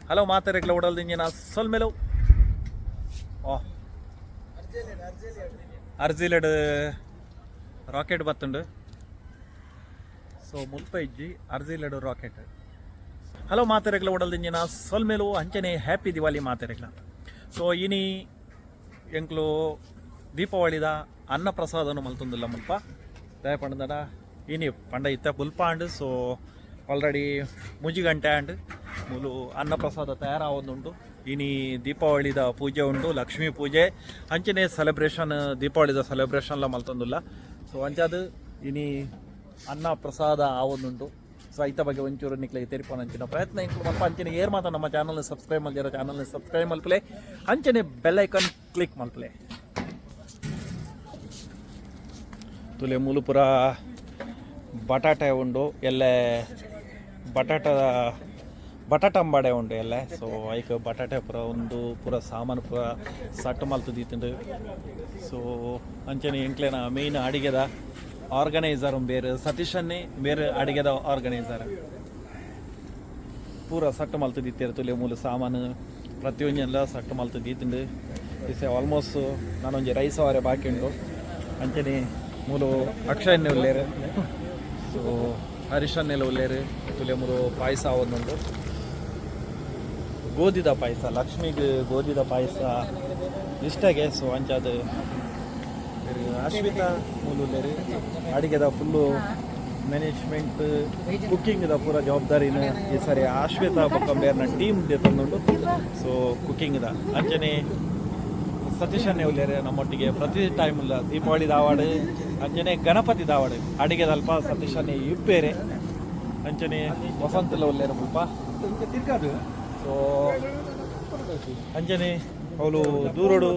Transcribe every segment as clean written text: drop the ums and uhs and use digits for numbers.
Hello ಮಾತಾರೆಗ್ಲ ಓಡಲ್ದು ಇಂಜಿನ ಸೊಲ್ ಮೇಲೋ ಅರ್ಜಿಲೆಡ್ rocket ಬತ್ತುಂಡು so ಮುಲ್ಪ ಇಜ್ಜಿ ಅರ್ಜಿಲೆಡ್ rocket. Hello ಮಾತಾರೆಗ್ಲ ಓಡಲ್ದು ಇಂಜಿನ ಸೊಲ್ ಮೇಲೋ ಅಂಚನೆ ಹ್ಯಾಪಿ ದಿವಾಲಿ ಮಾತಾರೆಗ್ಲ. ಸೊ ಇನಿ ಎಂಕ್ಲು ದೀಪಾವಳಿದ ಅನ್ನ ಪ್ರಸಾದನು ಮಲ್ತೊಂದಿಲ್ಲ ಮುಲ್ಪ ದಯಪಂಡ ಇನಿ ಪಂಡ ಇತ್ತ ಬುಲ್ಪ ಅಂಡ್. ಸೊ ಆಲ್ರೆಡಿ ಮುಜಿ ಗಂಟೆ ಅಂಡ್ ಮೂಲು ಅನ್ನ ಪ್ರಸಾದ ತಯಾರಾವೊಂದುಂಟು. ಇನಿ ದೀಪಾವಳಿದ ಪೂಜೆ ಉಂಡು, ಲಕ್ಷ್ಮೀ ಪೂಜೆ ಅಂಚನೆ ಸೆಲೆಬ್ರೇಷನ್ ದೀಪಾವಳಿದ ಸೆಲೆಬ್ರೇಷನ್ಲ ಮಲ್ತೊಂದುಲ್ಲ. ಸೊ ಅಂಚಾದ ಇನಿ ಅನ್ನ ಪ್ರಸಾದ ಆವೊಂದುಂಟು. ಸೊ ಐತ ಬಗ್ಗೆ ಒಂಚೂರು ನಿಕ್ಲಿಗೆ ತೆರಿಪೋನ ಅಂಚಿನ ಪ್ರಯತ್ನ ಇಂಕ್ಲು ಮಲ್ಪ ಅಂಚನೆ ಏರ್ ಮಾತ್ರ ನಮ್ಮ ಚಾನಲ್ನ ಸಬ್ಸ್ಕ್ರೈಬ್ ಮಲ್ದಿರೋ ಚಾನಲ್ನ ಸಬ್ಸ್ಕ್ರೈಬ್ ಮಲ್ಪಲೆ ಅಂಚನೆ ಬೆಲ್ ಐಕಾನ್ ಕ್ಲಿಕ್ ಮಲ್ಪಲೆ. ತುಲೆ ಮೂಲು ಪುರ ಬಟಾಟೆ ಉಂಡು ಎಲ್ಲೆ ಬಟಾಟ ಅಂಬಾಡೆ ಉಂಡು ಎಲ್ಲೆ. ಸೊ ಐಕ್ ಬಟಾಟೆ ಪುರ ಒಂದು ಪೂರ ಸಾಮಾನು ಪೂರ ಸಟ್ಟು ಮಲ್ತು ದೀತುಂಡು. ಸೊ ಅಂಚನೆ ಎಂಕ್ಲೆನ ಮೇಯ್ನ್ ಅಡಿಗೆದ ಆರ್ಗನೈಸರ್ ಬೇರೆ ಸತೀಶನ್ನೇ ಬೇರೆ ಅಡಿಗೆದ ಆರ್ಗನೈಸರ್ ಪೂರ ಸಟ್ಟು ಮಲ್ತು ದೀತಿರು. ತುಲೆ ಮೂಲು ಸಾಮಾನು ಪ್ರತಿಯೊಂದೆಲ್ಲ ಸಟ್ಟು ಮಲ್ತು ದೀತುಂಡು. ಇಸೆ ಆಲ್ಮೋಸ್ಟ್ ನಾನೊಂಜಿ ರೈಸ್ ಅವರೇ ಬಾಕಿ ಉಂಟು ಅಂಚನೆ ಮೂಲು ಅಕ್ಷಯನ್ನೇ ಉಳ್ಳೇರು. ಸೊ ಹರೀಶನ್ನೆಲ್ಲ ಉಳ್ಳೇರು. ತುಲೆ ಮೂರು ಪಾಯಸ ಒಂದುಂಟು, ಗೋಧಿದ ಪಾಯಸ, ಲಕ್ಷ್ಮಿಗೆ ಗೋಧಿದ ಪಾಯಸ ಇಷ್ಟಾಗೆ. ಸೊ ಅಂಚಾದ ಅಶ್ವಿತಾ ಮೂಲು ಉಳ್ಳೇರು ಅಡಿಗೆದ ಫುಲ್ಲು ಮ್ಯಾನೇಜ್ಮೆಂಟ್ ಕುಕ್ಕಿಂಗ್ದ ಪೂರ ಜವಾಬ್ದಾರಿನ ಈ ಸಾರಿ ಅಶ್ವಿತಾ ಬೊಕ್ಕಂಬೇರ್ನ ಟೀಮ್ ತಂದುಂಡು. ಸೊ ಕುಕ್ಕಿಂಗ್ದ ಅಂಚನೆ ಸತೀಶನ್ನೇ ಉಳ್ಳೇರು ನಮ್ಮೊಟ್ಟಿಗೆ ಪ್ರತಿ ಟೈಮ್ ಇಲ್ಲ. ದೀಪಾವಳಿ ದಾವಾಡು ಅಂಚನೆ ಗಣಪತಿ ದಾವಾಡು ಅಡಿಗೆದಲ್ಪ ಸತೀಶನ್ನೇ ಇಪ್ಪೇರೆ ಅಂಚನೆ ವಸಂತಲ್ಲ ಉಳ್ಳೇರು ಸ್ವಲ್ಪ. ಸೊ ಅಂಚನೆ ಅವಳು ದೂರೋಡು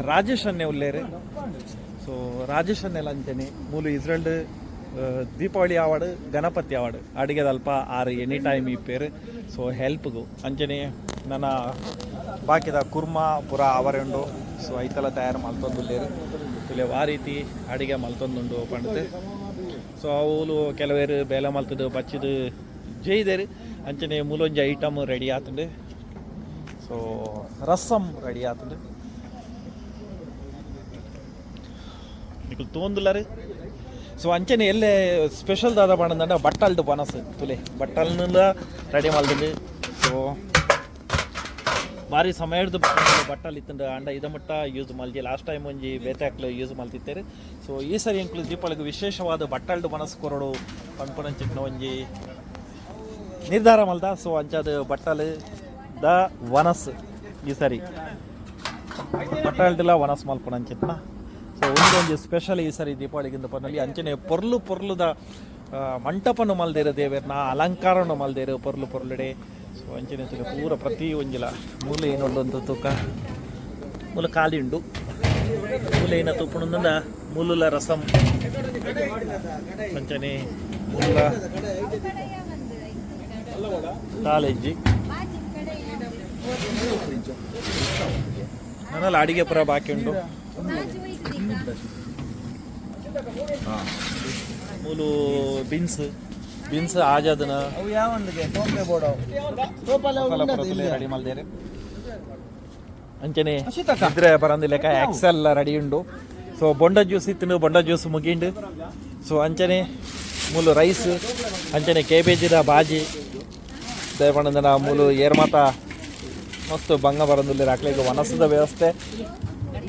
ರಾಜೇಶನ್ನೇ ಉಳ್ಳೇರು. ಸೊ ರಾಜೇಶನ್ನೆಲ್ಲ ಅಂಚನೆ ಮೂಲು ಇಸ್ರೇಲ್ಡ್ ದೀಪಾವಳಿ ಅವಾರ್ಡ್ ಗಣಪತಿ ಅವಾರ್ಡ್ ಅಡಿಗೆದಲ್ಪ ಆರು ಎನಿ ಟೈಮ್ ಇಪ್ಪೇರು. ಸೊ ಹೆಲ್ಪ್ಗು ಅಂಚನೆ ನನ್ನ ಬಾಕಿದ ಕುರ್ಮಾ ಪೂರ ಅವರುಂಡು. ಸೊ ಐತಲ ತಯಾರು ಮಲ್ತೊಂದುಲ್ಲೇರು ತುಲೆ ಆ ರೀತಿ ಅಡಿಗೆ ಮಲ್ತೊಂದುಂಡು ಪಂಡದು. ಸೊ ಅವಳು ಕೆಲವೇರು ಬೇಲೆ ಮಲ್ತದು ಬಚ್ಚಿದು ಜೈದೇರು ಅಂಚನೆ ಮೂಲೊಂಜಿ ಐಟಮ್ ರೆಡಿ ಆತುಂಡು. ಸೊ ರಸಮ್ ರೆಡಿ ಆತುಂಡು ನಿಖಲ್ ತೋಂದುಲ್ಲರು. ಸೊ ಅಂಚನೆ ಎಲ್ಲೇ ಸ್ಪೆಷಲ್ ದಾದ ಪಂಡ ಬಟ್ಟಲ್ದು ಪನಸ್ ತುಲೆ ಬಟ್ಟಲ್ನಿಂದ ರೆಡಿ ಮಲ್ತುಂಡು. ಸೊ ಭಾರಿ ಸಮಯದ ಬಟ್ಟಲು ಇತ್ತಂಡು ಅಂಡ ಇದ ಮಟ್ಟ ಯೂಸ್ ಮಲ್ಜಿ ಲಾಸ್ಟ್ ಟೈಮ್ ಒಂಜಿ ಬೇತಾಕ್ಲು ಯೂಸ್ ಮಲ್ತಿತ್ತೇರು. ಸೊ ಈ ಸರಿ ಎಂಕ್ಲು ದೀಪಾವಳಿಗೆ ವಿಶೇಷವಾದ ಬಟ್ಟಲ್ದು ಮನಸ್ಸು ಕೊರಡು ಪಂಪನಂಚಿನ ಒಂಜಿ ನಿರ್ಧಾರ ಮಲ್ದ. ಸೊ ಅಂಚಾದ ಬಟ್ಟಲು ದ ವನಸ್ ಈ ಸರಿ ಬಟ್ಟಲ್ದಿಲ್ಲ ವನಸ್ ಮಲ್ಪನಂಚಿತ್ನ. ಸೊ ಒಂದೊಂದು ಸ್ಪೆಷಲ್ ಈ ಸರಿ ದೀಪಾವಳಿಗಿಂತ ಪನ್ನಲ್ಲಿ ಅಂಚನೆ ಪೊರ್ಲುದ ಮಂಟಪನು ಮಲ್ದೇರು ದೇವೇರ್ನ ಅಲಂಕಾರನು ಮಲ್ದೇರು ಪೊರ್ಲುಡೆ. ಸೊ ಅಂಚನೆ ಪೂರ ಪ್ರತಿ ಒಂಜಿಲ ಮೂಲೆ ಏನೊಂದು ತೂಕ ಮೂಲ ಕಾಲಿಂಡು ಮೂಲೆ ಏನ ತುಪ್ಪುಣಂದ ಮೂಲುಲ ರಸಂ ಅಂಚನೆ ಮೂಲ ಕಾಲೆಜ್ಜಿ ನನ್ನಲ್ಲಿ ಅಡಿಗೆ ಪುರ ಬಾಕಿ ಉಂಟು. ಮೂಲು ಬೀನ್ಸ್ ಆಜಾದನ ರೆಡಿ ಮಲ್ದೇರೆ ಅಂಚನೆ ಇದ್ರೆ ಬರಂದಿಲ್ಲಕ ಎಕ್ಸೆಲ್ ರೆಡಿ ಉಂಡು. ಸೊ ಬೊಂಡ ಜ್ಯೂಸ್ ಇತ್ತು, ಬೊಂಡ ಜ್ಯೂಸ್ ಮುಗಿಂಡು. ಸೊ ಅಂಚನೆ ಮೂಲು ರೈಸ್ ಅಂಚನೆ ಕೇಬೇಜಿದ ಬಾಜಿ ದಯಪಂಡ ಮೂಲು ಏರ್ ಮಾತ ಮಸ್ತ್ ಬಂಗ ಬರಂದಿಲ್ಲ ಹಾಕ್ಲಿಕ್ಕೆ ವನಸದ ವ್ಯವಸ್ಥೆ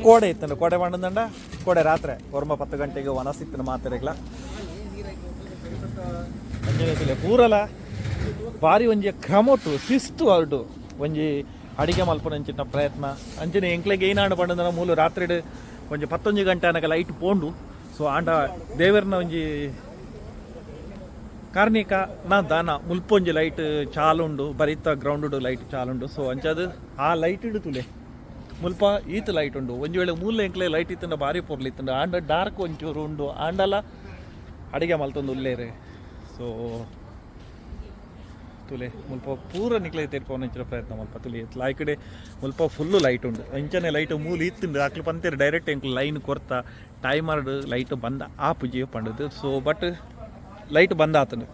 ಕೋಡೆ ಇತ್ತಂಡು. ಕೋಡೆ ಬಂಡದಂಡ ಕೋಡೆ ರಾತ್ರಿ ಹೊರಮ 10 ಗಂಟೆಗೆ ವನಸ್ ಇತ್ತು ಮಾತಾರೆಗ್ಲ ಅಂಜನೆ ಪೂರಲ ಭಾರಿ ಒಂಜಿ ಕ್ರಮೊಟ್ಟು ಶಿಸ್ತು ಹೊರಟು ಒಂಜಿ ಅಡಿಗೆ ಮಲ್ಪನಂಚಿನ ಪ್ರಯತ್ನ ಅಂಚನೆ ಎಂಕ್ಲೆಗೆ ಏನಾಡು ಬಂಡದನ ಮೂಲು ರಾತ್ರಿ ಒಂಜಿ 11 ಗಂಟೆ ಅನ್ನಕ ಲೈಟ್ ಪೋಂಡು. ಸೊ ಆಂಡ ದೇವರನ ಒಂಜಿ ಕಾರ್ಣಿಕ ನಾ ದಾನ ಮುಲ್ಪೊಂಜಿ ಲೈಟ್ ಚಾಲುಂಡು ಬರಿತ ಗ್ರೌಂಡ್ ಲೈಟ್ ಚಾಲುಂಡು. ಸೊ ಅಂಚದು ಆ ಲೈಟ್ ಇಡು ತುಲೆ ಮುಲ್ಪ ಈತ ಲೈಟ್ ಉಂಡು. ಒಂಜಿ ವೇಳೆ ಮೂಲ ಎಂಕ್ಲೆ ಲೈಟ್ ಇತ್ತಂಡ ಭಾರಿ ಪೊರ್ಲಿತ್ತಂಡು ಆಂಡ ಡಾರ್ಕ್ ಒಂಚೂರು ಉಂಡು ಆಂಡಲ ಅಡಿಗೆ ಮಲ್ತೊಂದು ಉಲ್ಲೇರೆ. ಸೊ ತುಲೆ ಮುಲ್ಪ ಪೂರ ನಿಕ್ಲೆ ತೆರ್ಪೊಂಚಿನ ಪ್ರಯತ್ನ ಮಲ್ಪ ತುಲೆ ಲಾಯ್ ಕಡೆ ಮುಲ್ಪ ಫುಲ್ಲು ಲೈಟ್ ಉಂಡು. ಅಂಚನೆ ಲೈಟ್ ಮೂಲು ಇತ್ತುಂಡು ಆಕ್ಲು ಪಂತೇರು ಡೈರೆಕ್ಟ್ ಎಂಕ್ಲು ಲೈನ್ ಕೊರ್ತ ಟೈಮರ್ಡ್ ಲೈಟ್ ಬಂದ ಆ ಪೂಜೆ ಪಂಡದು. ಸೊ ಬಟ್ ಲೈಟ್ ಬಂದ ಆತನು.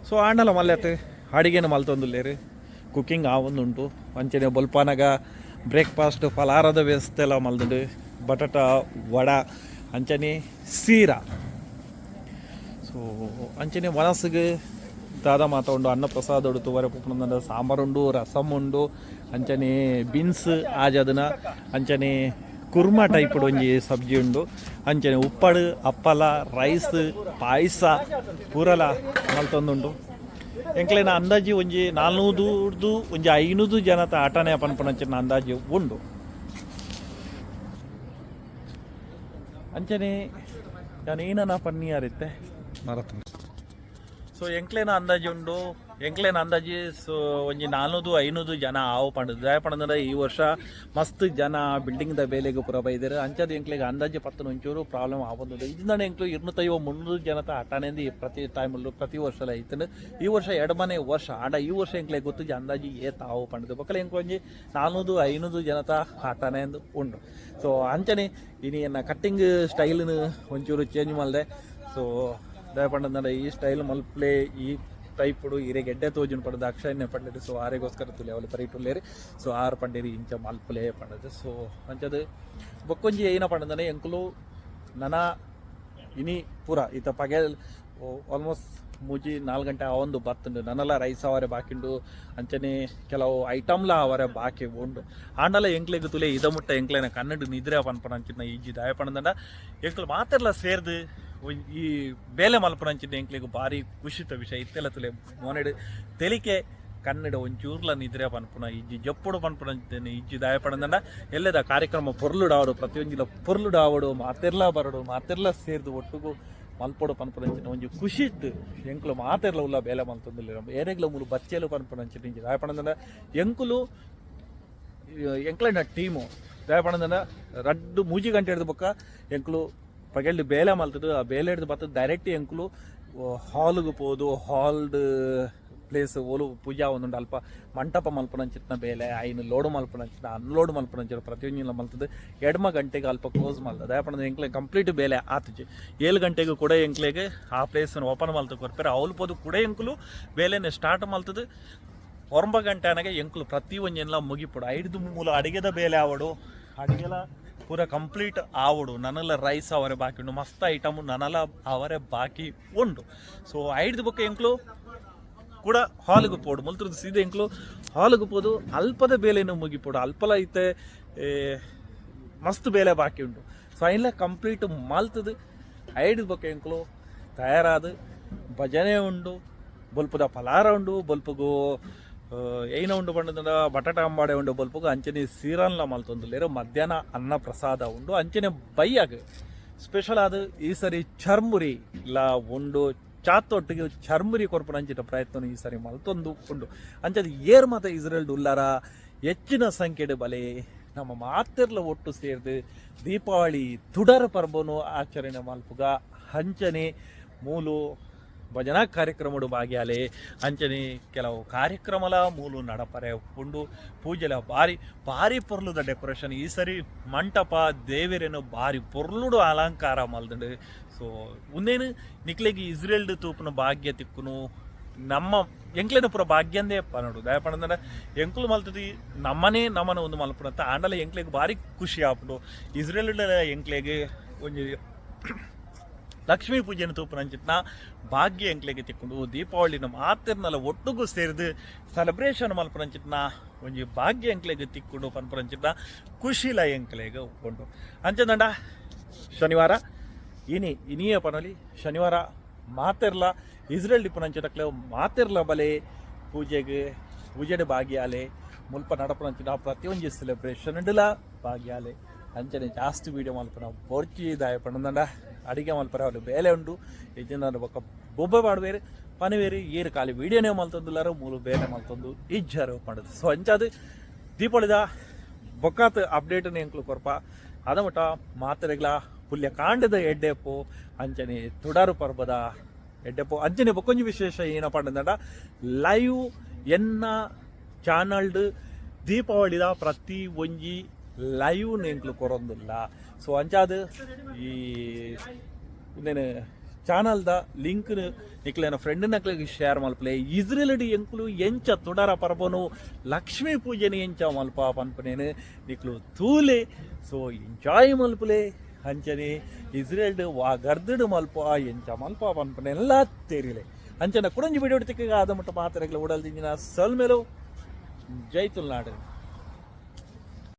ಸೊ ಆಂಡಲ ಮಲ್ಲೆತ್ ಅಡಿಗೆನ ಮಲ್ತೊಂದುಲ್ಲೇರು ಕುಕ್ಕಿಂಗ್ ಆವೊಂದುಂಟು ಅಂಚನೆ ಬೊಲ್ಪಾನಾಗ ಬ್ರೇಕ್ಫಾಸ್ಟ್ ಫಲಾರದ ವ್ಯವಸ್ಥೆ ಎಲ್ಲ ಮಲ್ದುಂಡು ಬಟಾಟ ವಡ ಅಂಚನೆ ಸೀರಾ ಸೊ ಅಂಚನೆ ಮನಸ್ಸಿಗೆ ದಾದ ಮಾತ ಉಂಡು ಅನ್ನ ಪ್ರಸಾದ ಉಂಡು ತುವರೆ ಪುಪ್ಪುಂಡು ಸಾಂಬಾರುಂಡು ರಸಮ್ ಉಂಡು ಅಂಚನೆ ಬೀನ್ಸ್ ಆಜದನ ಅಂಚನೆ ಕುರ್ಮಾ ಟೈಪ್ ಒಂಜಿ ಸಬ್ಜಿ ಉಂಡು ಅಂಚನೆ ಉಪ್ಪಡು ಅಪ್ಪಲ ರೈಸ್ ಪಾಯಸ ಪೂರಲ ಮಲ್ತೊಂದುಂಡು ಎಂಕ್ಲೆನ ಅಂದಾಜಿ ಒಂಜಿ 400 ಒಂಜಿ 500 ಜನತ ಆಟನೇ ಪನ್ಪುನಂಚಿನ ಅಂದಾಜಿ ಉಂಡು ಅಂಚನೆ ನಾನು ಏನನ ಪನ್ನೀಯಾರಿತ್ತೆ ಮರತ ಸೊ ಎಂಕ್ಲೇನ ಅಂದಾಜಿ ಉಂಡು ಎಂಕ್ಲೇನ ಅಂದಾಜಿ ಸೊ ಒಂಜಿ 400-500 ಜನ ಆವು ಪಂಡದು ದಾಯ ಪಂಡಂದ್ರೆ ಈ ವರ್ಷ ಮಸ್ತ್ ಜನ ಬಿಲ್ಡಿಂಗ್ದ ಬೇಲೆಗೆ ಪೂರ ಬೈದಾರೆ ಅಂಚದು ಎಂಕ್ಲೆಗೆ ಅಂದಾಜಿ ಪತ್ತನ ಒಂಚೂರು ಪ್ರಾಬ್ಲಮ್ ಆಗೋದು ಇದನ್ನ ಎಂಕ್ಲು 250-300 ಜನತ ಹಠಾನೆಂದು ಪ್ರತಿ ಟೈಮಲ್ಲೂ ಪ್ರತಿ ವರ್ಷ ಐತಂದು ಈ ವರ್ಷ ಎಡಮನೆ ವರ್ಷ ಆಡ ಈ ವರ್ಷ ಎಂಕ್ಲೆಗೆ ಗೊತ್ತು ಅಂದಾಜಿ ಏತ್ ಆವು ಪಂಡದು ಬಕ್ಕಲೆ ಎಂಕ್ಲು ಒಂಜಿ 400-500 ಜನತ ಹಠಾನೆ ಎಂದು ಉಂಡು ಸೊ ಅಂಚನೆ ಇನ್ನು ಕಟ್ಟಿಂಗ್ ಸ್ಟೈಲ್ನ ಒಂಚೂರು ಚೇಂಜ್ ಮಾಡಿದೆ ಸೊ ದಾಯ ಪಂಡಂದ್ರೆ ಈ ಸ್ಟೈಲ್ ಮಲ್ಪ್ಲೆ ಈ ಟೈಪ್ ಇರೆ ಗೆಡ್ಡೆ ತೋಜನ್ ಪಡೆದು ಅಕ್ಷಯನ್ನೇ ಪಂಡದು ಸೊ ಆರೆಗೋಸ್ಕರ ತುಲೆ ಅವಳು ಪರಿಟುಲ್ಲೇರಿ ಸೊ ಆರು ಪಂಡೇರಿ ಇಂಚ ಮಲ್ಪಲೆ ಪಂಡದು ಸೊ ಅಂಚದು ಬೊಕ್ಕೊಂಜಿ ಏನ ಪಂಡದನೆ ಎಂಕುಲು ನನ ಇನಿ ಪೂರ ಈತ ಪಗೆ ಆಲ್ಮೋಸ್ಟ್ ಮೂಜಿ 4 ಗಂಟೆ ಒಂದು ಬತ್ತುಂಡು ನನ್ನೆಲ್ಲ ರೈಸ್ ಅವರೇ ಬಾಕಿಂಡು ಅಂಚನೆ ಕೆಲವು ಐಟಮ್ಲ ಅವರೇ ಬಾಕಿ ಉಂಡು ಆಂಡಲ ಎಂಕ್ಲೆಗೆ ತುಲೆ ಇದ ಮುಟ್ಟ ಎಂಕ್ಲೆನ ಕನ್ನಡ ನಿದ್ರೆ ಪನ್ಪನ ಅಂಚಿನ ಈಜಿ ದಾಯ ಪಂಡದಂಡ ಎಂಕ್ಲು ಮಾತೆಲ್ಲ ಸೇರ್ದು ಈ ಬೇಲೆ ಮಲ್ಪನಂಚಿನ ಎಂಕ್ಲಿಗೆ ಭಾರಿ ಖುಷಿತ ವಿಷಯ ಇತ್ತೆಲ್ಲ ತುಲೆ ಮೊನೆಡು ತೆಲಿಕೆ ಕನ್ನಡ ಒಂಚೂರ್ಲ ನಿದ್ರೆ ಪನ್ಪುನ ಇಜ್ಜಿ ಜಪ್ಪುಡು ಪನ್ಪುನಂಚಿನ ಇಜ್ಜಿ ದಾಯ ಪಂಡದಂಡ ಎಲ್ಲದ ಕಾರ್ಯಕ್ರಮ ಪೊರ್ಲುಡಾವಡು ಪ್ರತಿಯೊಂಜಿಲ ಪೊರ್ಲುಡಾವಡು ಮಾತೆರ್ಲ ಬರಡು ಮಾತೆರ್ಲ ಸೇರ್ದು ಒಟ್ಟುಗು ಮಲ್ಪೋಡು ಪನ್ಪುನಂಚಿನ ಒಂಜಿ ಖುಷಿ ಇತ್ತು ಎಂಕ್ಲು ಮಾತೆರ್ಲ ಉಲ್ಲ ಬೇಲೆ ಮಲ್ತೊಂದಿಲ್ಲ ಏನೆಗ್ಲ ಮೂಲು ಬಚ್ಚೆಲು ಪನ್ಪುನಂಚಿನ ಇಂಜಿ ದಾಯ ಪಂಡದಂಡ ಎಂಕುಲು ಎಂಕ್ಲನ ಟೀಮು ದಾಯ ಪಂಡದಂಡ 2-3 ಗಂಟೆ ಹಿಡಿದು ಬೊಕ್ಕ ಎಂಕ್ಲು ಪಗೆಲ್ಡು ಬೇಲೆ ಮಲ್ತದು ಆ ಬೇಲೆ ಹಿಡಿದು ಬರ್ತದೆ ಡೈರೆಕ್ಟ್ ಎಂಕ್ಲು ಹಾಲ್ಗೆ ಪೋದು ಹಾಲ್ಡ್ ಪ್ಲೇಸ್ ಓಲು ಪೂಜಾ ಒಂದುಂಡು ಅಲ್ಪ ಮಂಟಪ ಮಲ್ಪನಂಚಿನ ಬೇಲೆ ಐನು ಲೋಡು ಮಲ್ಪನಂಚಿನ ಅನ್ಲೋಡ್ ಮಲ್ಪನಂಚಿನ ಪ್ರತಿಯೊಂದಿನ ಮಲ್ತದೆ 2 ಗಂಟೆಗೆ ಅಲ್ಪ ಕ್ಲೋಸ್ ಮಲ್ತದೆ ಯಾಪಂದ್ರೆ ಎಂಕ್ಲೆ ಕಂಪ್ಲೀಟ್ ಬೇಲೆ ಆತಜಿ 7 ಗಂಟೆಗೆ ಕೂಡ ಎಂಕ್ಲೆಗೆ ಆ ಪ್ಲೇಸನ್ನು ಓಪನ್ ಮಲ್ತ ಕೊರ್ಪೇರೆ ಅವಲು ಪೋದು ಕೂಡ ಎಂಕ್ಲು ಬೇಲೆನೇ ಸ್ಟಾರ್ಟ್ ಮಲ್ತದೆ 9 ಗಂಟೆ ಅನಗೆ ಎಂಕ್ಲು ಪ್ರತಿಯೊಂದೆಲ್ಲ ಮುಗಿಪುಡು 5 ಮೂಲ ಅಡಿಗೆದ ಬೇಲೆ ಆವಡು ಅಡಿಗೆಲ ಪೂರ ಕಂಪ್ಲೀಟ್ ಆವಡು ನನ್ನೆಲ್ಲ ರೈಸ್ ಅವರೇ ಬಾಕಿ ಉಂಡು ಮಸ್ತ್ ಐಟಮು ನನ್ನೆಲ್ಲ ಅವರೇ ಬಾಕಿ ಉಂಡು ಸೊ 5 ಬುಕ್ಕ ಎಂಕ್ಲು ಕೂಡ ಹಾಲ್ಗೆ ಪೋಡು ಮುಲ್ತುರ್ದು ಸೀದೆ ಎಂಕ್ಲು ಹಾಲ್ಗೆ ಪೋದು ಅಲ್ಪದ ಬೇಲೆನೂ ಮುಗಿಪೋಡು ಅಲ್ಪಲ ಐತೆ ಮಸ್ತ್ ಬೇಲೆ ಬಾಕಿ ಉಂಡು ಸೊ ಐನ್ಲ ಕಂಪ್ಲೀಟ್ ಮಲ್ತದು 5 ಬುಕ್ಕ ಎಂಕ್ಲು ತಯಾರಾದ ಭಜನೆ ಉಂಡು ಬೊಲ್ಪದ ಫಲಾರ ಉಂಡು ಬೊಲ್ಪಗು ಏನ ಉಂಡು ಪಂಡದ ಬಟಾಟ ಅಂಬಾಡೆ ಉಂಡು ಬೊಲ್ಪಗು ಅಂಚನೆ ಸೀರನ್ಲ ಮಲ್ತೊಂದುಲ್ಲೇರು ಮಧ್ಯಾಹ್ನ ಅನ್ನ ಪ್ರಸಾದ ಉಂಡು ಅಂಚನೆ ಬೈಯಾಗ ಸ್ಪೆಷಲ್ ಆದ ಈ ಸರಿ ಚರ್ಮುರಿ ಇಲ್ಲ ಉಂಡು ಚಾತೊಟ್ಟಿಗೆ ಚರ್ಮುರಿ ಕೊರ್ಪುನ ಅಂಚಿನ ಪ್ರಯತ್ನ ಈ ಸರಿ ಮಲ್ತೊಂದು ಉಂಡು ಅಂಚದು ಏರ್ ಮಾತ ಇಸ್ರೇಲ್ಡ್ ಉಲ್ಲಾರ ಹೆಚ್ಚಿನ ಸಂಖ್ಯೆಡ್ ಬಲೆ ನಮ್ಮ ಮಾತೆರ್ಲ ಒಟ್ಟು ಸೇರ್ದು ದೀಪಾವಳಿ ತುಡರ ಪರ್ಬನು ಆಚರಣೆ ಮಲ್ಪುಗ ಅಂಚನೆ ಮೂಲು ಭಜನಾ ಕಾರ್ಯಕ್ರಮಡು ಭಾಗಿಯಾಲೆ ಅಂಚನೆ ಕೆಲವು ಕಾರ್ಯಕ್ರಮಲ ಮೂಲು ನಡಪರೆ ಉಂಡು ಪೂಜೆಲ ಭಾರಿ ಭಾರಿ ಪೊರ್ಲುದ ಡೆಕೋರೇಷನ್ ಈ ಸರಿ ಮಂಟಪ ದೇವರೇನು ಭಾರಿ ಪೊರ್ಲುಡು ಅಲಂಕಾರ ಮಲ್ದಂಡು ಸೊ ಉಂದೇನು ನಿಕ್ಲೆಗೆ ಇಸ್ರೇಲ್ಡ್ ತೂಪುನ ಭಾಗ್ಯ ತಿಕ್ಕುನು ನಮ್ಮ ಎಂಕ್ಲೆನ ಪೂರ ಭಾಗ್ಯಂದೇ ಪನಡು ದಯ ಪಣಂದ್ರೆ ಎಂಕ್ಲು ಮಲ್ತದಿ ನಮ್ಮನ ಒಂದು ಮಲ್ಪುನಂತ ಆಂಡಲ ಎಂಕ್ಲೆಗೆ ಭಾರಿ ಖುಷಿ ಆಪುಂಡು ಇಸ್ರೇಲ್ ಎಂಕ್ಲೆಗೆ ಒಂಜಿ ಲಕ್ಷ್ಮೀ ಪೂಜೆನ ತೂಪುನಂಚಿತ್ನ ಭಾಗ್ಯ ಎಂಕ್ಲೆಗೆ ತಿಕ್ಕೊಂಡು ದೀಪಾವಳಿನ ಮಾತೆರ್ನಲ್ಲ ಒಟ್ಟುಗೂ ಸೇರಿದು ಸೆಲೆಬ್ರೇಷನ್ ಮಲ್ಪುನಂಚಿತ್ನ ಒಂಜಿ ಭಾಗ್ಯ ಎಂಕ್ಲೆಗೆ ತಿಕ್ಕೊಂಡು ಪನ್ಪುನಂಚಿತ್ನ ಖುಷಿಲ ಎಂಕ್ಲೆಗೆ ಉಂಡು ಅಂಚದಂಡ ಶನಿವಾರ ಇನಿಯ ಪನಲಿ ಶನಿವಾರ ಮಾತೆರ್ಲ ಇಸ್ರೇಲ್ ಡಿಪುನಂಚಿತಕ್ಲೆ ಮಾತೆರ್ಲ ಬಲೆ ಪೂಜೆಡೆ ಭಾಗ್ಯಾಲೆ ಮುಲ್ಪ ನಡಪುನಂಚಿನ ಪ್ರತಿಯೊಂದು ಸೆಲೆಬ್ರೇಷನ್ ಭಾಗ್ಯಾಲೆ ಅಂಚನೆ ಜಾಸ್ತಿ ವೀಡಿಯೋ ಮಲ್ಪನ ಬೋರ್ಚಿ ದಾಯ ಪಂಡ ಅಡಿಗೆ ಮಲ್ಪರ ಅವ್ರು ಬೇಲೆ ಉಂಡು ಇದನ್ನ ಬೊಕ್ಕ ಬೊಬ್ಬೆ ಪಾಡ್ಬೇರು ಪನವೇರಿ ಏರು ಖಾಲಿ ವೀಡಿಯೋನೇ ಮಲ್ತೊಂದುಲ್ಲಾರ ಮೂಲು ಬೇಲೆ ಮಲ್ತೊಂದು ಇಜ್ಜಾರು ಮಾಡೋದು ಸೊ ಅಂಚಾದು ದೀಪಾವಳಿದ ಬೊಕ್ಕಾತ್ ಅಪ್ಡೇಟನ್ನು ಎಂಕ್ಲು ಕೊರ್ಪ ಅದ ಮಟ್ಟ ಮಾತೆರೆಗ್ಲ ಪುಲ್ಯ ಕಾಂಡದ ಎಡ್ಡೆಪ್ಪು ಅಂಚನೆ ತುಡಾರು ಪರ್ಬದ ಎಡ್ಡೆಪ್ಪು ಅಂಚನೆ ಬೊಕ್ಕೊಂಜಿ ವಿಶೇಷ ಏನಪ್ಪ ಅಂಡ ಲೈವ್ ಎನ್ನ ಚಾನಲ್ಡ್ ದೀಪಾವಳಿದ ಪ್ರತಿ ಒಂಜಿ ಲೈವ್ ಎಂಕ್ಲು ಕೊರೊಂದಿಲ್ಲ ಸೊ ಅಂಚಾದು ಈ ಇನ್ನೇನು ಚಾನಲ್ದ ಲಿಂಕ್ ನಿಕ್ಲೇನ ಫ್ರೆಂಡ್ ನಕ್ಲಿಗೆ ಶೇರ್ ಮಲ್ಪಲೆ ಇಸ್ರೇಲ್ಡ್ ಎಂಕ್ಲು ಎಂಚ ತುಡರ ಪರ್ಬನು ಲಕ್ಷ್ಮೀ ಪೂಜೆನಿ ಎಂಚ ಮಲ್ಪ ಪನ್ಪನೇನು ನಿಕ್ಲು ತೂಲೆ ಸೊ ಎಂಜಾಯ್ ಮಲ್ಪಲೆ ಅಂಚನೆ ಇಸ್ರೇಲ್ಡ್ ವಾ ಗರ್ದಡ್ ಮಲ್ಪ ಎಂಚ ಮಲ್ಪ ಪನ್ಪನೆಲ್ಲ ತೇರಿಲೆ ಅಂಚನ ಕುಡಂಜಿ ವಿಡಿಯೋ ತಿಕ್ಕ ಆದ ಮಟ್ಟ ಮಾತರೆಗಳ ಓಡಲ್ದಿಂಜಿನ ಸಲ್ಮೇಲು ಜೈ ತುಲ್ನಾಡು.